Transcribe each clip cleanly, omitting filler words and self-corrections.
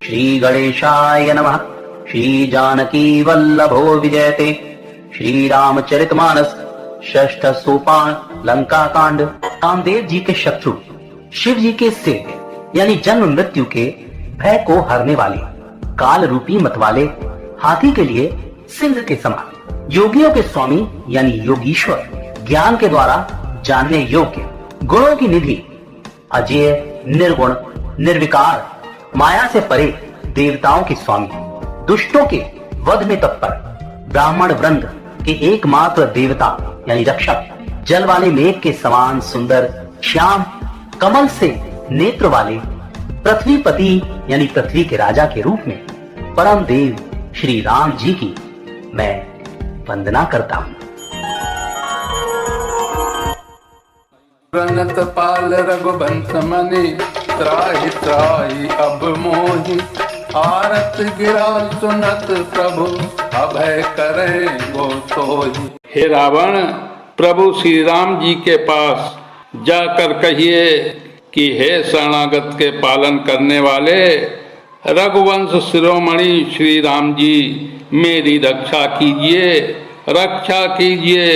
श्री गणेशाय नमः। श्री जानकी वल्लभो विजयते। श्री रामचरितमानस षष्ठ सोपान लंका कांड। कामदेव जी के शत्रु शिव जी के सेठ यानी जन्म मृत्यु के भय को हरने वाले काल रूपी मतवाले हाथी के लिए सिंह के समान, योगियों के स्वामी यानी योगीश्वर, ज्ञान के द्वारा जानने योग्य, गुणों की निधि, अजेय, निर्गुण, निर्विकार, माया से परे, देवताओं के स्वामी, दुष्टों के वध में तत्पर, ब्राह्मण वृंद के एकमात्र देवता यानी रक्षक, जल वाले मेघ के समान सुंदर, श्याम, कमल से नेत्र वाले, पृथ्वीपति यानी पृथ्वी के राजा के रूप में परम देव श्री राम जी की मैं वंदना करता हूँ। प्रणत पाल रघुवंश मनि त्राहि त्राहि अब मोहि आरत गिरा सुनत प्रभु अभय करे वो सोहि। हे रावण, प्रभु श्री राम जी के पास जाकर कहिए कि हे शरणागत के पालन करने वाले रघुवंश शिरोमणि श्री राम जी, मेरी रक्षा कीजिए, रक्षा कीजिए।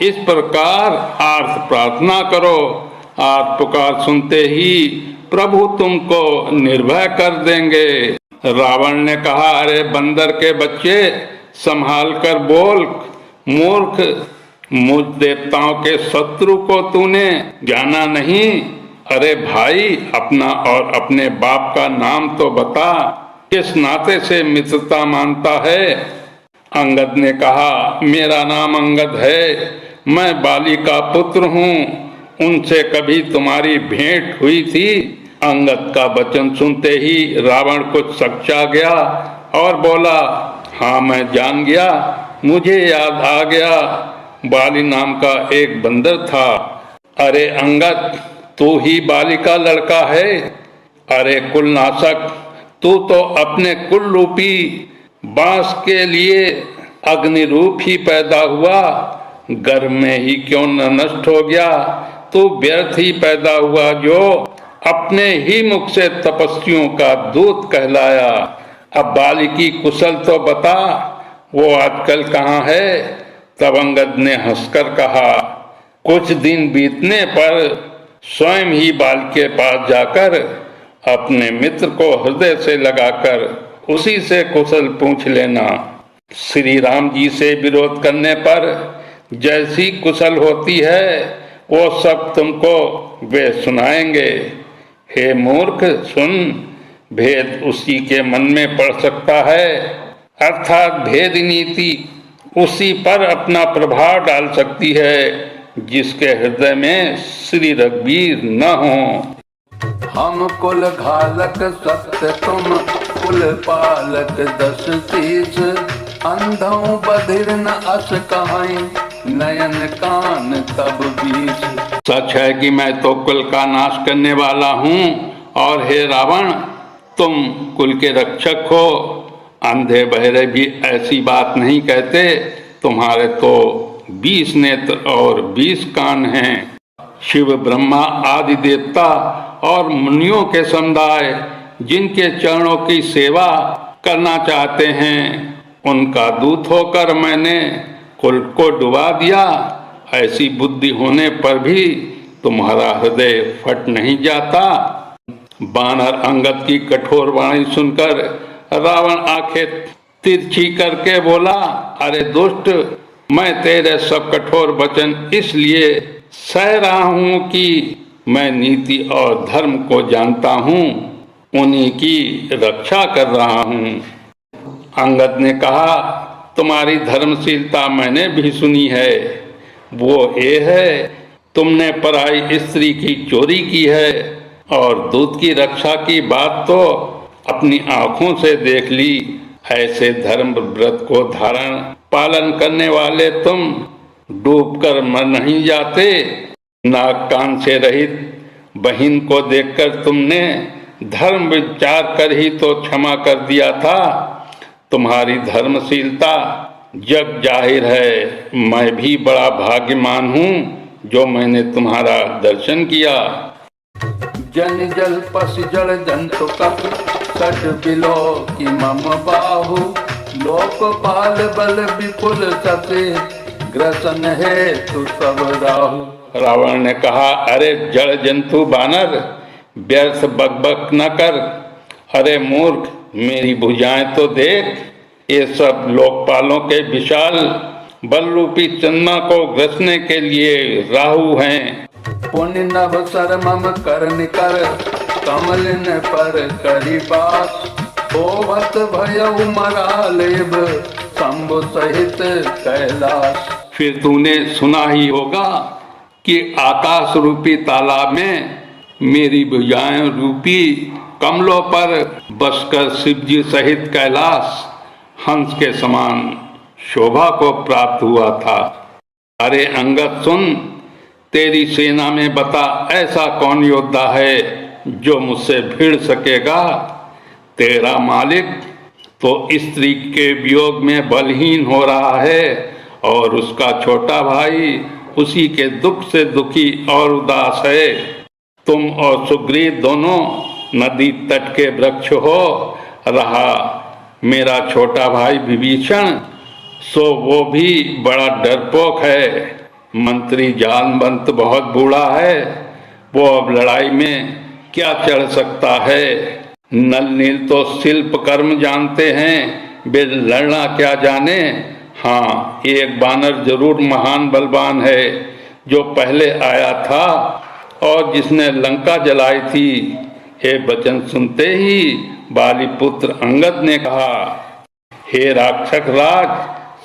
इस प्रकार आर्त प्रार्थना करो। आप पुकार सुनते ही प्रभु तुमको निर्भय कर देंगे। रावण ने कहा, अरे बंदर के बच्चे, संभाल कर बोल। मूर्ख, मुझ देवताओं के शत्रु को तूने जाना नहीं। अरे भाई, अपना और अपने बाप का नाम तो बता, किस नाते से मित्रता मानता है? अंगद ने कहा, मेरा नाम अंगद है, मैं बाली का पुत्र हूँ, उनसे कभी तुम्हारी भेंट हुई थी? अंगद का वचन सुनते ही रावण कुछ सकचा गया और बोला, हाँ मैं जान गया, मुझे याद आ गया, बाली नाम का एक बंदर था। अरे अंगद, तू ही बाली का लड़का है? अरे कुलनाशक, तू तो अपने कुल रूपी बांस के लिए अग्नि रूप ही पैदा हुआ, गर्भ में ही क्यों न नष्ट हो गया? तू व्यर्थ ही पैदा हुआ जो अपने ही मुख से तपस्वियों का दूत कहलाया। अब बाली की कुशल तो बता, वो आजकल कहाँ है? तब अंगद ने हंसकर कहा, कुछ दिन बीतने पर स्वयं ही बाल के पास जाकर अपने मित्र को हृदय से लगाकर उसी से कुशल पूछ लेना। श्री राम जी से विरोध करने पर जैसी कुशल होती है वो सब तुमको वे सुनाएंगे। हे मूर्ख, सुन, भेद उसी के मन में पड़ सकता है, अर्थात भेद नीति उसी पर अपना प्रभाव डाल सकती है जिसके हृदय में श्री रघुवीर न हो। हम कुल घालक सत्य तुम कुल पालक दस तीस, अंधों बधिर न अस कहाई नयन कान तब बीस। सच है कि मैं तो कुल का नाश करने वाला हूँ, और हे रावण, तुम कुल के रक्षक हो। अंधे बहरे भी ऐसी बात नहीं कहते, तुम्हारे तो 20 नेत्र और 20 कान हैं। शिव, ब्रह्मा आदि देवता और मुनियों के समुदाय जिनके चरणों की सेवा करना चाहते हैं, उनका दूत होकर मैंने कुल को डुबा दिया। ऐसी बुद्धि होने पर भी तुम्हारा हृदय फट नहीं जाता। बानर अंगद की कठोर वाणी सुनकर रावण आंखें तिरछी करके बोला, अरे दुष्ट, मैं तेरे सब कठोर वचन इसलिए सह रहा हूँ कि मैं नीति और धर्म को जानता हूँ, उन्हीं की रक्षा कर रहा हूँ। अंगद ने कहा, तुम्हारी धर्मशीलता मैंने भी सुनी है। वो ये है, तुमने पराई स्त्री की चोरी की है और दूध की रक्षा की बात तो अपनी आंखों से देख ली। ऐसे धर्म व्रत को धारण पालन करने वाले तुम डूबकर मर नहीं जाते। नाक कान से रहित बहिन को देखकर तुमने धर्म विचार कर ही तो क्षमा कर दिया था। तुम्हारी धर्मशीलता जग जाहिर है। मैं भी बड़ा भाग्यमान हूँ जो मैंने तुम्हारा दर्शन किया। जन जल पस जड़ जंतु कप संकट बिलो की मम बाहु, लोकपाल बल विपुल सते, ग्रसन है तु सब राहु। रावण ने कहा, अरे जड़ जंतु बानर, व्यर्थ बकबक न कर। अरे मूर्ख, मेरी भुजाएं तो देख, ये सब लोकपालों के विशाल बल रूपी चंद्रमा को ग्रसने के लिए राहु हैं। पुण्य नभ सर मम कर निकर, कमलिन पर करी बास, होवत भयउ मरालेब, शंभु सहित कैलाश। फिर तूने सुना ही होगा कि आकाश रूपी तालाब में मेरी भुजाएं रूपी कमलों पर बसकर शिवजी सहित कैलाश हंस के समान शोभा को प्राप्त हुआ था। अरे अंगद सुन, तेरी सेना में बता ऐसा कौन योद्धा है जो मुझसे भिड़ सकेगा। तेरा मालिक तो स्त्री के वियोग में बलहीन हो रहा है और उसका छोटा भाई उसी के दुख से दुखी और उदास है। तुम और सुग्रीव दोनों नदी तट के वृक्ष हो। रहा मेरा छोटा भाई विभीषण, सो वो भी बड़ा डरपोक है। मंत्री जालवंत बहुत बूढ़ा है, वो अब लड़ाई में क्या चढ़ सकता है। नल नील तो शिल्प कर्म जानते हैं, वे लड़ना क्या जाने। हाँ, एक बानर जरूर महान बलवान है जो पहले आया था और जिसने लंका जलाई थी। हे वचन सुनते ही बाली पुत्र अंगद ने कहा, हे राक्षस राज,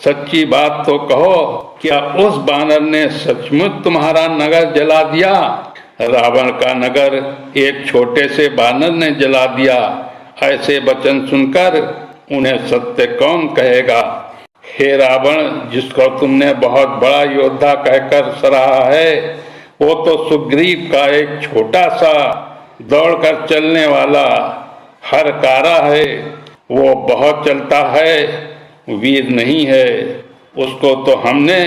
सच्ची बात तो कहो, क्या उस बानर ने सचमुच तुम्हारा नगर जला दिया? रावण का नगर एक छोटे से बानर ने जला दिया। ऐसे वचन सुनकर उन्हें सत्य कौन कहेगा। हे रावण, जिसको तुमने बहुत बड़ा योद्धा कहकर सराहा है, वो तो सुग्रीव का एक छोटा सा दौड़कर चलने वाला हरकारा है। वो बहुत चलता है, वीर नहीं है। उसको तो हमने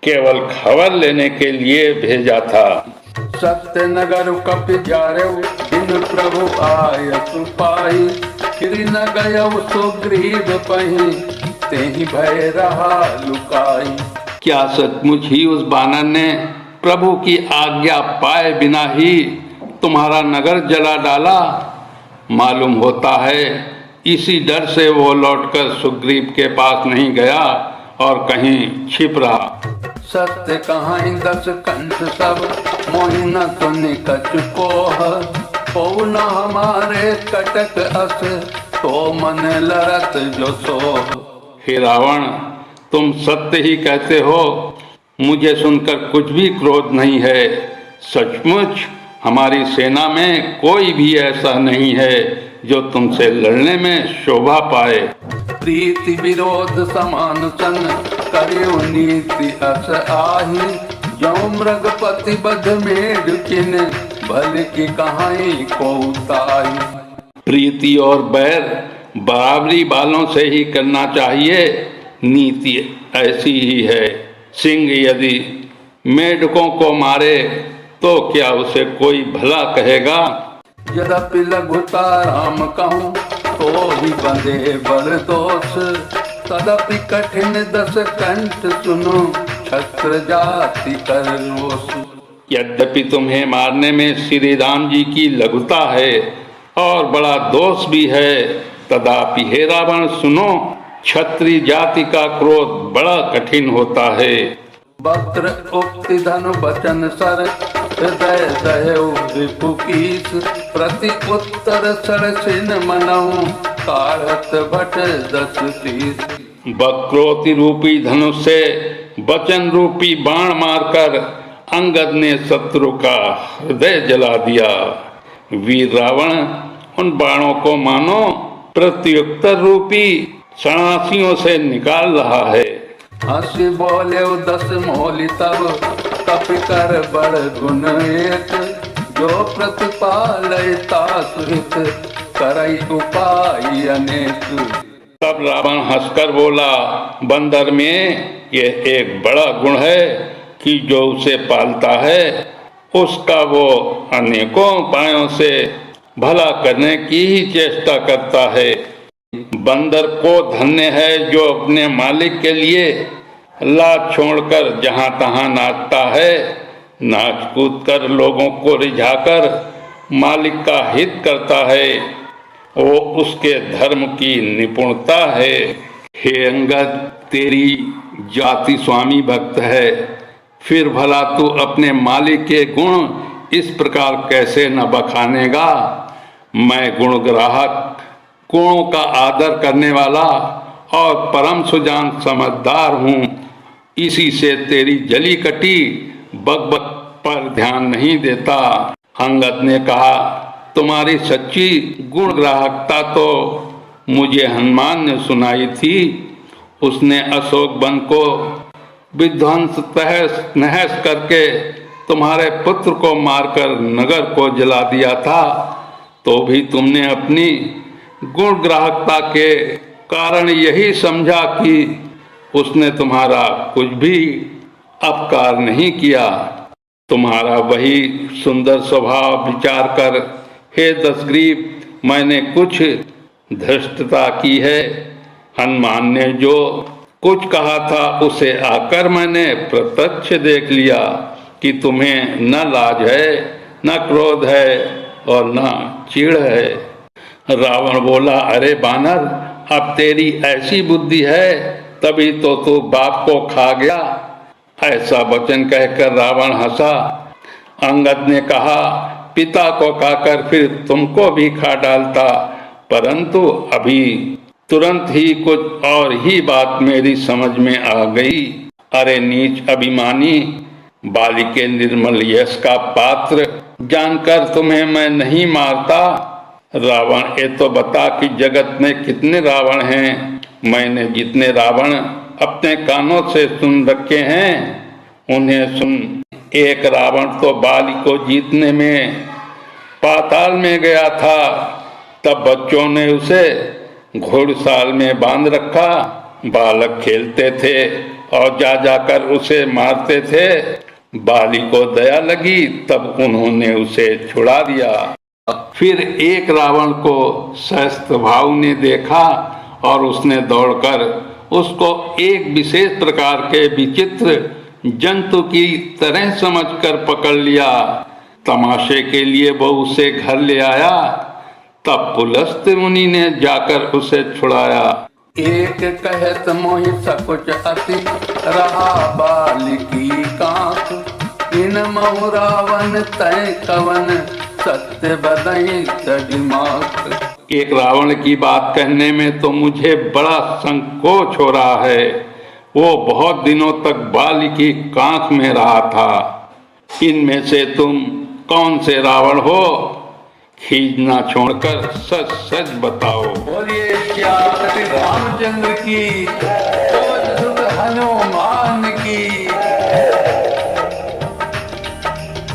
केवल खबर लेने के लिए भेजा था। सत्य नगर कप जारे दिन प्रभु आय सुपाई, फिर न गय सुग्रीव पही, तेहि भय रहा लुकाई। क्या सचमुच ही उस बानर ने प्रभु की आज्ञा पाए बिना ही तुम्हारा नगर जला डाला? मालूम होता है इसी डर से वो लौटकर सुग्रीव के पास नहीं गया और कहीं छिप रहा। सत्य कहाई दस कंठ सब, मोहिना सुनि कछु कोह, पौन हमारे कटक अस, तो मन लरत जो सो। हे रावण, तुम सत्य ही कहते हो, मुझे सुनकर कुछ भी क्रोध नहीं है। सचमुच हमारी सेना में कोई भी ऐसा नहीं है जो तुमसे लड़ने में शोभा पाए। प्रीति विरोध समान सन, करियो नीति अस आही, जो मृगपति बध मेढ़ किन, भल की कहाई को ताई। प्रीति और बैर बराबरी वालों से ही करना चाहिए, नीति ऐसी ही है। सिंह यदि मेढकों को मारे तो क्या उसे कोई भला कहेगा। यद्यपि लघुता राम कहूँ तो ही बंधे बल दोष, तदपि कठिन दस कंठ सुनो, छत्र जाति कर रोष। यद्यपि तुम्हें मारने में श्री राम जी की लघुता है और बड़ा दोष भी है, तदापि हे रावण सुनो, क्षत्रिय जाति का क्रोध बड़ा कठिन होता है। वक्र उक्ति धनु वचन सर, हृदय दयउ रिपु कीस, प्रति उत्तर सरसिन मनऊ, कारत भट दस तीस। वक्रोति रूपी धनुष से वचन रूपी बाण मारकर अंगद ने शत्रु का हृदय जला दिया। वीर रावण, उन बाणों को मानो प्रत्युत्तर रूपी सणासियों से निकाल रहा है। हंसी बोले दस मोली तब, कपि कर बड़ गुण एक, जो प्रतिपालयता सुहित, करई उपाय अनेक। तब रावण हंसकर बोला, बंदर में ये एक बड़ा गुण है कि जो उसे पालता है उसका वो अनेकों उपायों से भला करने की ही चेष्टा करता है। बंदर को धन्य है जो अपने मालिक के लिए लात छोड़कर जहां तहां नाचता है। नाच कूद कर लोगों को रिझाकर मालिक का हित करता है, वो उसके धर्म की निपुणता है। हे अंगद, तेरी जाति स्वामी भक्त है, फिर भला तू अपने मालिक के गुण इस प्रकार कैसे न बखानेगा। मैं गुण ग्राहक, गुणों का आदर करने वाला और परम सुजान समझदार हूँ। इसी से तेरी जली कटी बकबक पर ध्यान नहीं देता। अंगद ने कहा, तुम्हारी सच्ची गुण ग्राहकता तो मुझे हनुमान ने सुनाई थी। उसने अशोक वन को विध्वंस तहस नहस करके तुम्हारे पुत्र को मारकर नगर को जला दिया था, तो भी तुमने अपनी गुण ग्राहकता के कारण यही समझा कि उसने तुम्हारा कुछ भी अपकार नहीं किया। तुम्हारा वही सुंदर स्वभाव विचार कर हे दशग्रीव, मैंने कुछ धृष्टता की है। हनुमान ने जो कुछ कहा था उसे आकर मैंने प्रत्यक्ष देख लिया कि तुम्हें न लाज है, न क्रोध है और न चिढ़ है। रावण बोला, अरे बानर, अब तेरी ऐसी बुद्धि है तभी तो तू बाप को खा गया। ऐसा वचन कहकर रावण हंसा। अंगद ने कहा, पिता को खाकर फिर तुमको भी खा डालता, परंतु अभी तुरंत ही कुछ और ही बात मेरी समझ में आ गई। अरे नीच अभिमानी, बाली के निर्मल यश का पात्र जानकर तुम्हें मैं नहीं मारता। रावण, ये तो बता कि जगत में कितने रावण हैं। मैंने जितने रावण अपने कानों से सुन रखे हैं उन्हें सुन। एक रावण तो बाली को जीतने में पाताल में गया था, तब बच्चों ने उसे घोड़साल में बांध रखा। बालक खेलते थे और जा जाकर उसे मारते थे। बाली को दया लगी, तब उन्होंने उसे छुड़ा दिया। फिर एक रावण को सहस्त्रभाव ने देखा और उसने दौड़कर उसको एक विशेष प्रकार के विचित्र जंतु की तरह समझकर पकड़ लिया। तमाशे के लिए वो उसे घर ले आया। तब पुलस्त मुनि ने जाकर उसे छुड़ाया। एक कहत मोहि सकुच अति रहा बाल की कांख। इन महु रावण तय कवन सत्य बदई दिमाग। एक रावण की बात कहने में तो मुझे बड़ा संकोच हो रहा है। वो बहुत दिनों तक बाली की कांख में रहा था। इनमें से तुम कौन से रावण हो? खींचना छोड़कर सच सच बताओ। बोलिए क्या रामचंद्र की हनुमान